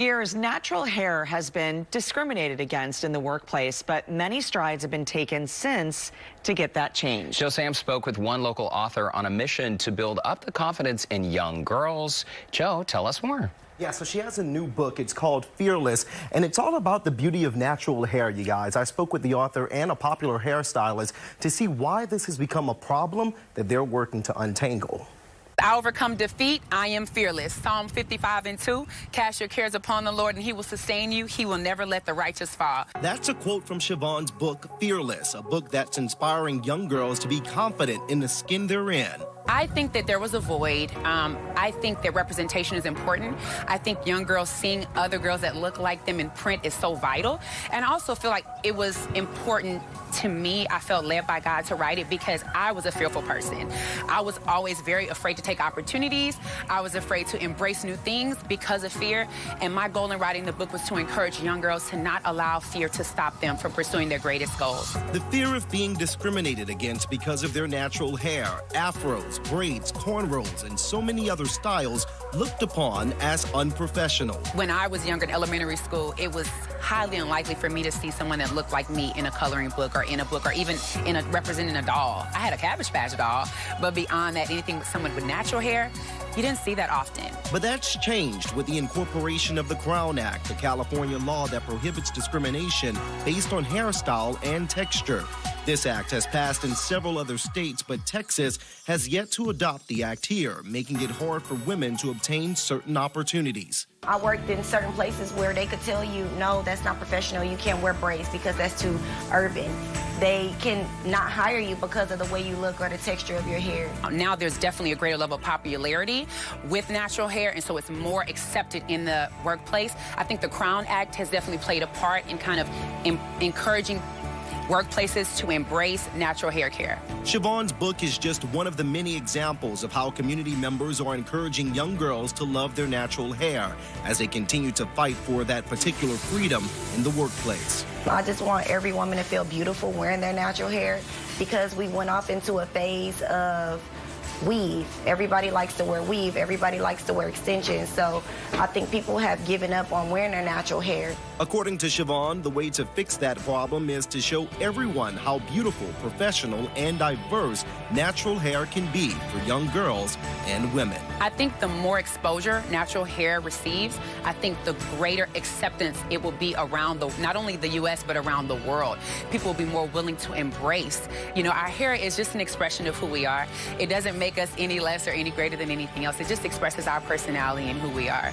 Years, natural hair has been discriminated against in the workplace, but many strides have been taken since to get that change. Joe Sam spoke with one local author on a mission to build up the confidence in young girls. Joe, tell us more. Yeah, so she has a new book. It's called Fearless, and it's all about the beauty of natural hair, you guys. I spoke with the author and a popular hairstylist to see why this has become a problem that they're working to untangle. I overcome defeat. I am fearless. Psalm 55:2. Cast your cares upon the Lord, and he will sustain you. He will never let the righteous fall. That's a quote from Siobhan's book, Fearless, a book that's inspiring young girls to be confident in the skin they're in. I think that there was a void. I think that representation is important. I think young girls seeing other girls that look like them in print is so vital. And I also feel like it was important to me. I felt led by God to write it because I was a fearful person. I was always very afraid to take opportunities. I was afraid to embrace new things because of fear. And my goal in writing the book was to encourage young girls to not allow fear to stop them from pursuing their greatest goals. The fear of being discriminated against because of their natural hair, afros, braids, cornrows, and so many other styles looked upon as unprofessional. When I was younger in elementary school, it was highly unlikely for me to see someone that looked like me in a coloring book or in a book or even representing a doll. I had a Cabbage Patch doll, but beyond that, anything with someone with natural hair, you didn't see that often. But that's changed with the incorporation of the Crown Act, the California law that prohibits discrimination based on hairstyle and texture. This act has passed in several other states, but Texas has yet to adopt the act here, making it hard for women to obtain certain opportunities. I worked in certain places where they could tell you, no, that's not professional, you can't wear braids because that's too urban. They can not hire you because of the way you look or the texture of your hair. Now there's definitely a greater level of popularity with natural hair, and so it's more accepted in the workplace. I think the Crown Act has definitely played a part in kind of encouraging workplaces to embrace natural hair care. Siobhan's book is just one of the many examples of how community members are encouraging young girls to love their natural hair as they continue to fight for that particular freedom in the workplace. I just want every woman to feel beautiful wearing their natural hair because we went off into a phase of weave. Everybody likes to wear weave. Everybody likes to wear extensions. So I think people have given up on wearing their natural hair. According to Siobhan, the way to fix that problem is to show everyone how beautiful, professional, and diverse natural hair can be for young girls and women. I think the more exposure natural hair receives, I think the greater acceptance it will be around not only the U.S., but around the world. People will be more willing to embrace. You know, our hair is just an expression of who we are. It doesn't make us any less or any greater than anything else. It just expresses our personality and who we are.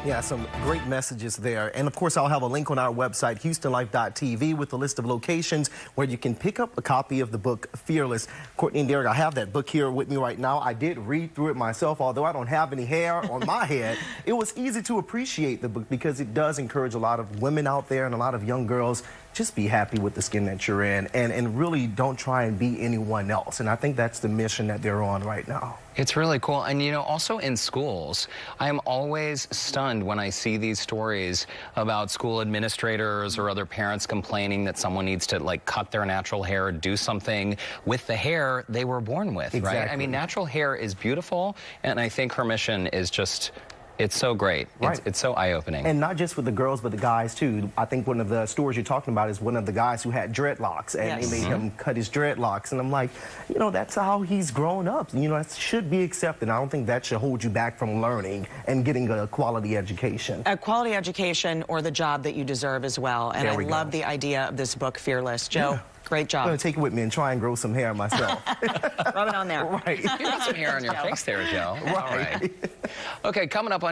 Yeah, some great messages there. And of course, I'll have a link on our website, HoustonLife.tv, with a list of locations where you can pick up a copy of the book, Fearless. Courtney and Derek, I have that book here with me right now. I did read through it myself, although I don't have any hair on my head. It was easy to appreciate the book because it does encourage a lot of women out there and a lot of young girls. Just be happy with the skin that you're in and really don't try and be anyone else. And I think that's the mission that they're on right now. It's really cool. And, you know, also in schools, I am always stunned when I see these stories about school administrators or other parents complaining that someone needs to, like, cut their natural hair or do something with the hair they were born with, exactly. Right? I mean, natural hair is beautiful, and I think her mission is just... it's so great. Right. It's so eye-opening. And not just for the girls, but the guys, too. I think one of the stories you're talking about is one of the guys who had dreadlocks, and yes. they made him cut his dreadlocks. And I'm like, you know, that's how he's grown up. You know, that should be accepted. I don't think that should hold you back from learning and getting a quality education. A quality education or the job that you deserve as well. And I love the idea of this book, Fearless. Joe, great job. I'm going to take it with me and try and grow some hair myself. Rub it on there. Right. You got some hair on your face there, Joe. Right. All right. Okay, coming up on